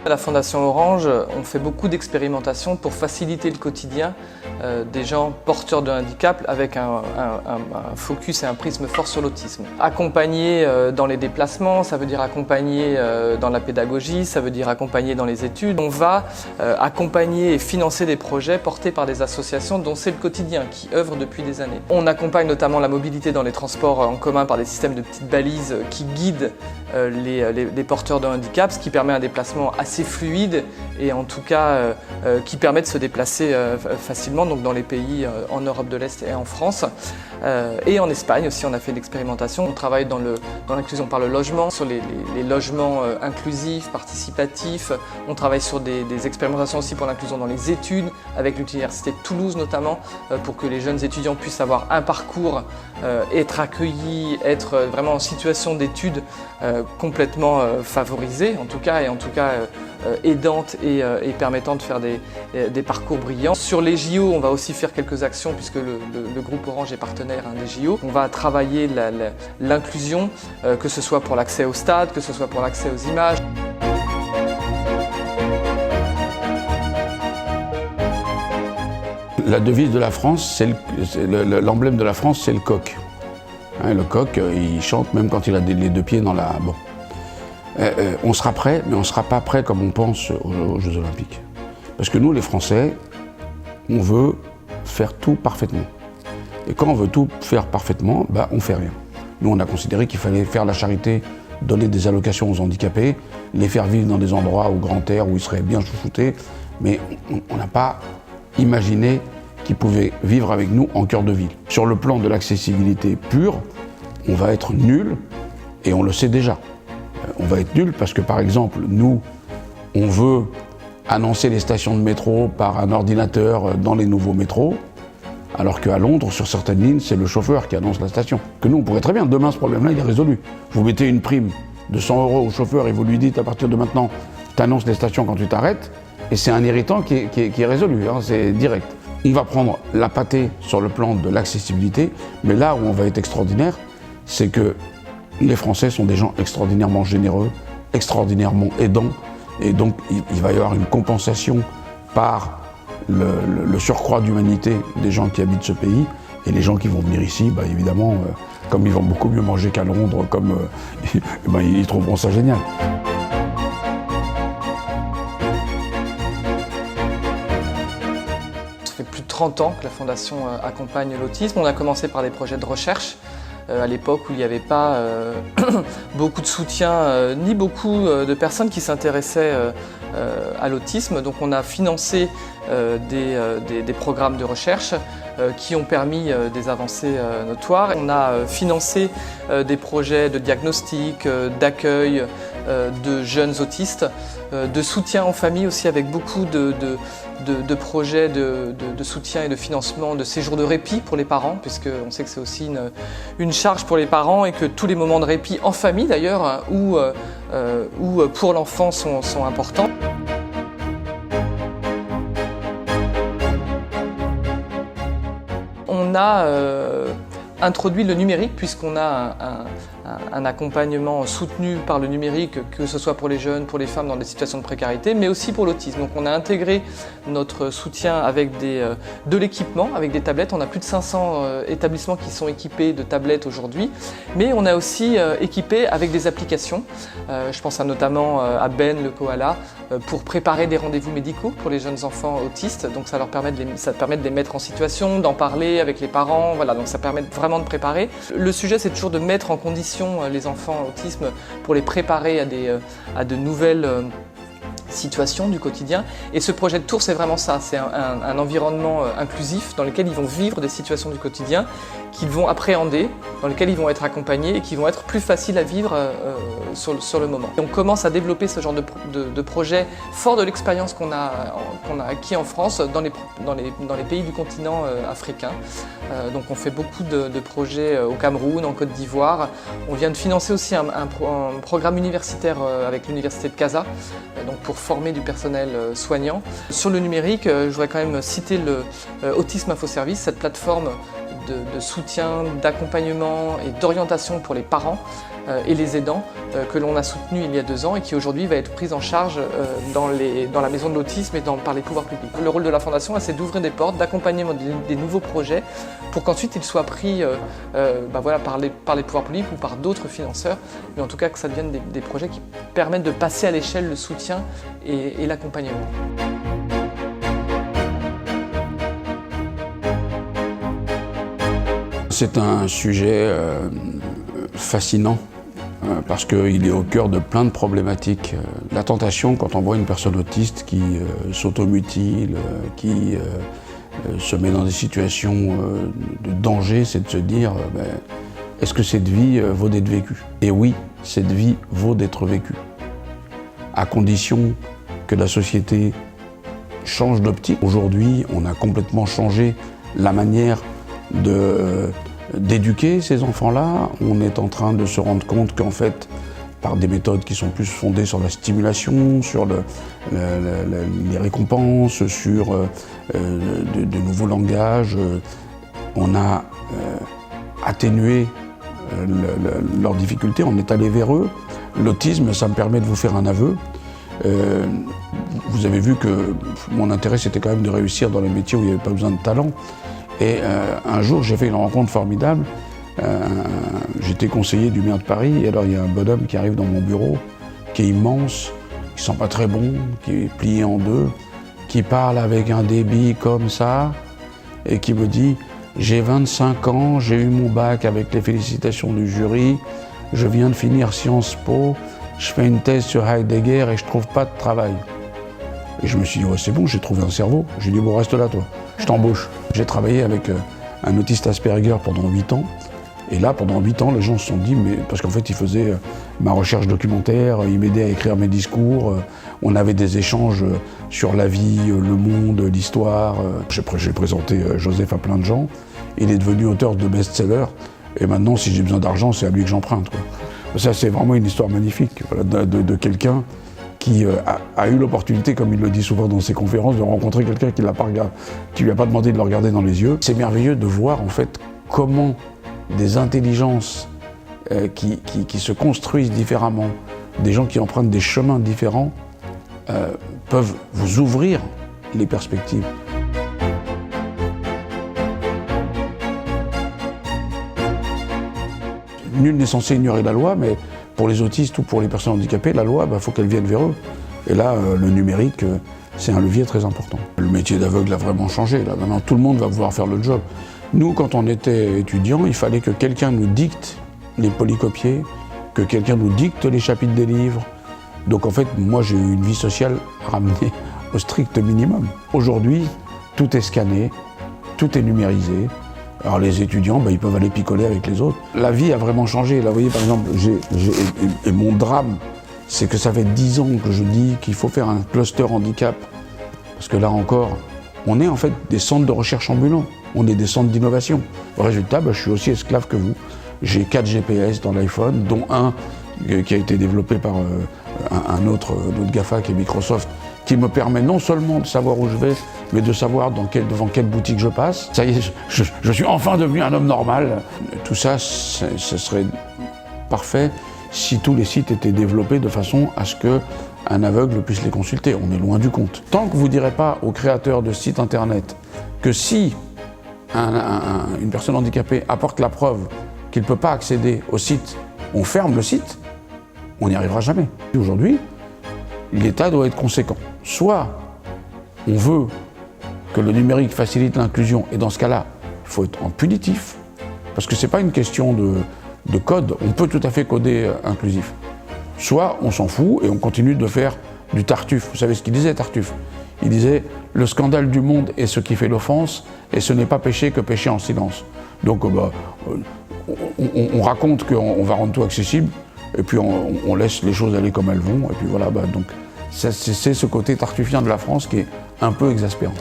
À la Fondation Orange, on fait beaucoup d'expérimentations pour faciliter le quotidien des gens porteurs de handicap avec un focus et un prisme fort sur l'autisme. Accompagner dans les déplacements, ça veut dire accompagner dans la pédagogie, ça veut dire accompagner dans les études. On va accompagner et financer des projets portés par des associations dont c'est le quotidien, qui œuvrent depuis des années. On accompagne notamment la mobilité dans les transports en commun par des systèmes de petites balises qui guident les porteurs de handicap, ce qui permet un déplacement assez fluide et en tout cas qui permet de se déplacer facilement donc dans les pays en Europe de l'Est et en France. Et en Espagne aussi, on a fait l'expérimentation. On travaille dans l'inclusion par le logement, sur les logements inclusifs, participatifs. On travaille sur des expérimentations aussi pour l'inclusion dans les études, avec l'Université de Toulouse notamment, pour que les jeunes étudiants puissent avoir un parcours, être accueillis, être vraiment en situation d'études complètement favorisée en tout cas, aidante et permettant de faire des parcours brillants. Sur les JO, on va aussi faire quelques actions puisque le groupe Orange est partenaire des JO. On va travailler l'inclusion, que ce soit pour l'accès au stade, que ce soit pour l'accès aux images. La devise de la France, l'emblème de la France, c'est le coq. Hein, le coq, il chante même quand il a les deux pieds dans la... Bon. On sera prêt, mais on ne sera pas prêt comme on pense aux Jeux Olympiques. Parce que nous, les Français, on veut faire tout parfaitement. Et quand on veut tout faire parfaitement, bah, on ne fait rien. Nous, on a considéré qu'il fallait faire la charité, donner des allocations aux handicapés, les faire vivre dans des endroits au grand air où ils seraient bien chouchoutés, mais on n'a pas imaginé qu'ils pouvaient vivre avec nous en cœur de ville. Sur le plan de l'accessibilité pure, on va être nul, et on le sait déjà. On va être nul parce que, par exemple, nous, on veut annoncer les stations de métro par un ordinateur dans les nouveaux métros, alors qu'à Londres, sur certaines lignes, c'est le chauffeur qui annonce la station. Que nous, on pourrait très bien, demain, ce problème-là, il est résolu. Vous mettez une prime de 100 € au chauffeur et vous lui dites, à partir de maintenant, tu annonces les stations quand tu t'arrêtes, et c'est un irritant qui est résolu, hein, c'est direct. On va prendre la pâtée sur le plan de l'accessibilité, mais là où on va être extraordinaire, c'est que les Français sont des gens extraordinairement généreux, extraordinairement aidants, et donc il va y avoir une compensation par le surcroît d'humanité des gens qui habitent ce pays, et les gens qui vont venir ici, bah, évidemment, comme ils vont beaucoup mieux manger qu'à Londres, ils trouveront ça génial. Ça fait plus de 30 ans que la Fondation accompagne l'autisme. On a commencé par des projets de recherche, à l'époque où il n'y avait pas beaucoup de soutien, ni beaucoup de personnes qui s'intéressaient à l'autisme. Donc on a financé des programmes de recherche qui ont permis des avancées notoires. On a financé des projets de diagnostic, d'accueil de jeunes autistes, de soutien en famille aussi, avec beaucoup de projets de soutien et de financement de séjours de répit pour les parents, puisqu'on sait que c'est aussi une charge pour les parents et que tous les moments de répit en famille d'ailleurs ou pour l'enfant sont importants. On a introduit le numérique puisqu'on a un accompagnement soutenu par le numérique, que ce soit pour les jeunes, pour les femmes dans des situations de précarité, mais aussi pour l'autisme. Donc on a intégré notre soutien avec de l'équipement, avec des tablettes. On a plus de 500 établissements qui sont équipés de tablettes aujourd'hui, mais on a aussi équipé avec des applications. Je pense notamment à Ben le koala, pour préparer des rendez-vous médicaux pour les jeunes enfants autistes. Donc ça permet de les mettre en situation, d'en parler avec les parents. Voilà, donc ça permet vraiment de préparer. Le sujet, c'est toujours de mettre en condition les enfants autisme pour les préparer à de nouvelles situations du quotidien. Et ce projet de tour, c'est vraiment ça. C'est un environnement inclusif dans lequel ils vont vivre des situations du quotidien qu'ils vont appréhender, dans lesquelles ils vont être accompagnés et qui vont être plus faciles à vivre sur le moment. Et on commence à développer ce genre de projet fort de l'expérience qu'on a acquis en France dans les pays du continent africain. Donc on fait beaucoup de projets au Cameroun, en Côte d'Ivoire. On vient de financer aussi un programme universitaire avec l'université de Casa, donc pour former du personnel soignant. Sur le numérique, je voudrais quand même citer le Autisme Info Service, cette plateforme de soutien, d'accompagnement et d'orientation pour les parents et les aidants que l'on a soutenu il y a 2 ans et qui aujourd'hui va être prise en charge dans la maison de l'autisme et par les pouvoirs publics. Le rôle de la Fondation, c'est d'ouvrir des portes, d'accompagner des nouveaux projets pour qu'ensuite ils soient pris par les pouvoirs publics ou par d'autres financeurs, mais en tout cas que ça devienne des projets qui permettent de passer à l'échelle le soutien et l'accompagnement. C'est un sujet fascinant parce qu'il est au cœur de plein de problématiques. La tentation, quand on voit une personne autiste qui s'automutile, qui se met dans des situations de danger, c'est de se dire est-ce que cette vie vaut d'être vécue? Et oui, cette vie vaut d'être vécue, à condition que la société change d'optique. Aujourd'hui, on a complètement changé la manière d'éduquer ces enfants-là. On est en train de se rendre compte qu'en fait, par des méthodes qui sont plus fondées sur la stimulation, sur les récompenses, sur de nouveaux langages, on a atténué leurs difficultés, on est allé vers eux. L'autisme, ça me permet de vous faire un aveu. Vous avez vu que mon intérêt, c'était quand même de réussir dans les métiers où il n'y avait pas besoin de talent. Et un jour, j'ai fait une rencontre formidable. J'étais conseiller du maire de Paris, et alors il y a un bonhomme qui arrive dans mon bureau, qui est immense, qui sent pas très bon, qui est plié en deux, qui parle avec un débit comme ça, et qui me dit « J'ai 25 ans, j'ai eu mon bac avec les félicitations du jury, je viens de finir Sciences Po, je fais une thèse sur Heidegger et je trouve pas de travail. » Et je me suis dit ouais, « C'est bon, j'ai trouvé un cerveau. » J'ai dit « Bon, reste là toi, je t'embauche. » J'ai travaillé avec un autiste Asperger pendant 8 ans. Et là, pendant 8 ans, les gens se sont dit, mais parce qu'en fait, il faisait ma recherche documentaire, il m'aidait à écrire mes discours, on avait des échanges sur la vie, le monde, l'histoire. J'ai présenté Joseph à plein de gens, il est devenu auteur de best-sellers, et maintenant, si j'ai besoin d'argent, c'est à lui que j'emprunte. Ça, c'est vraiment une histoire magnifique, voilà, de quelqu'un qui a eu l'opportunité, comme il le dit souvent dans ses conférences, de rencontrer quelqu'un qui lui a pas demandé de le regarder dans les yeux. C'est merveilleux de voir, en fait, comment des intelligences qui se construisent différemment, des gens qui empruntent des chemins différents, peuvent vous ouvrir les perspectives. Nul n'est censé ignorer la loi, mais pour les autistes ou pour les personnes handicapées, la loi, faut qu'elle vienne vers eux. Et là, le numérique, c'est un levier très important. Le métier d'aveugle a vraiment changé. Là, maintenant, tout le monde va pouvoir faire le job. Nous, quand on était étudiants, il fallait que quelqu'un nous dicte les polycopiés, que quelqu'un nous dicte les chapitres des livres. Donc en fait, moi, j'ai eu une vie sociale ramenée au strict minimum. Aujourd'hui, tout est scanné, tout est numérisé. Alors les étudiants, ils peuvent aller picoler avec les autres. La vie a vraiment changé. Là, vous voyez, par exemple, et mon drame, c'est que ça fait 10 ans que je dis qu'il faut faire un cluster handicap. Parce que là encore, on est en fait des centres de recherche ambulants. On est des centres d'innovation. Au résultat, je suis aussi esclave que vous. J'ai 4 GPS dans l'iPhone, dont un qui a été développé par un autre GAFA qui est Microsoft, qui me permet non seulement de savoir où je vais, mais de savoir devant quelle boutique je passe. Ça y est, je suis enfin devenu un homme normal. Tout ça, ce serait parfait si tous les sites étaient développés de façon à ce qu'un aveugle puisse les consulter. On est loin du compte. Tant que vous ne direz pas aux créateurs de sites internet que si une personne handicapée apporte la preuve qu'il ne peut pas accéder au site, on ferme le site, on n'y arrivera jamais. Aujourd'hui, l'État doit être conséquent. Soit on veut que le numérique facilite l'inclusion, et dans ce cas-là, il faut être en punitif, parce que ce n'est pas une question de code, on peut tout à fait coder inclusif. Soit on s'en fout et on continue de faire du Tartuffe. Vous savez ce qu'il disait, Tartuffe? Il disait « Le scandale du monde est ce qui fait l'offense, et ce n'est pas péché que pécher en silence. » Donc on raconte qu'on va rendre tout accessible, et puis on laisse les choses aller comme elles vont, et puis voilà, donc c'est ce côté tartuffien de la France qui est un peu exaspérant.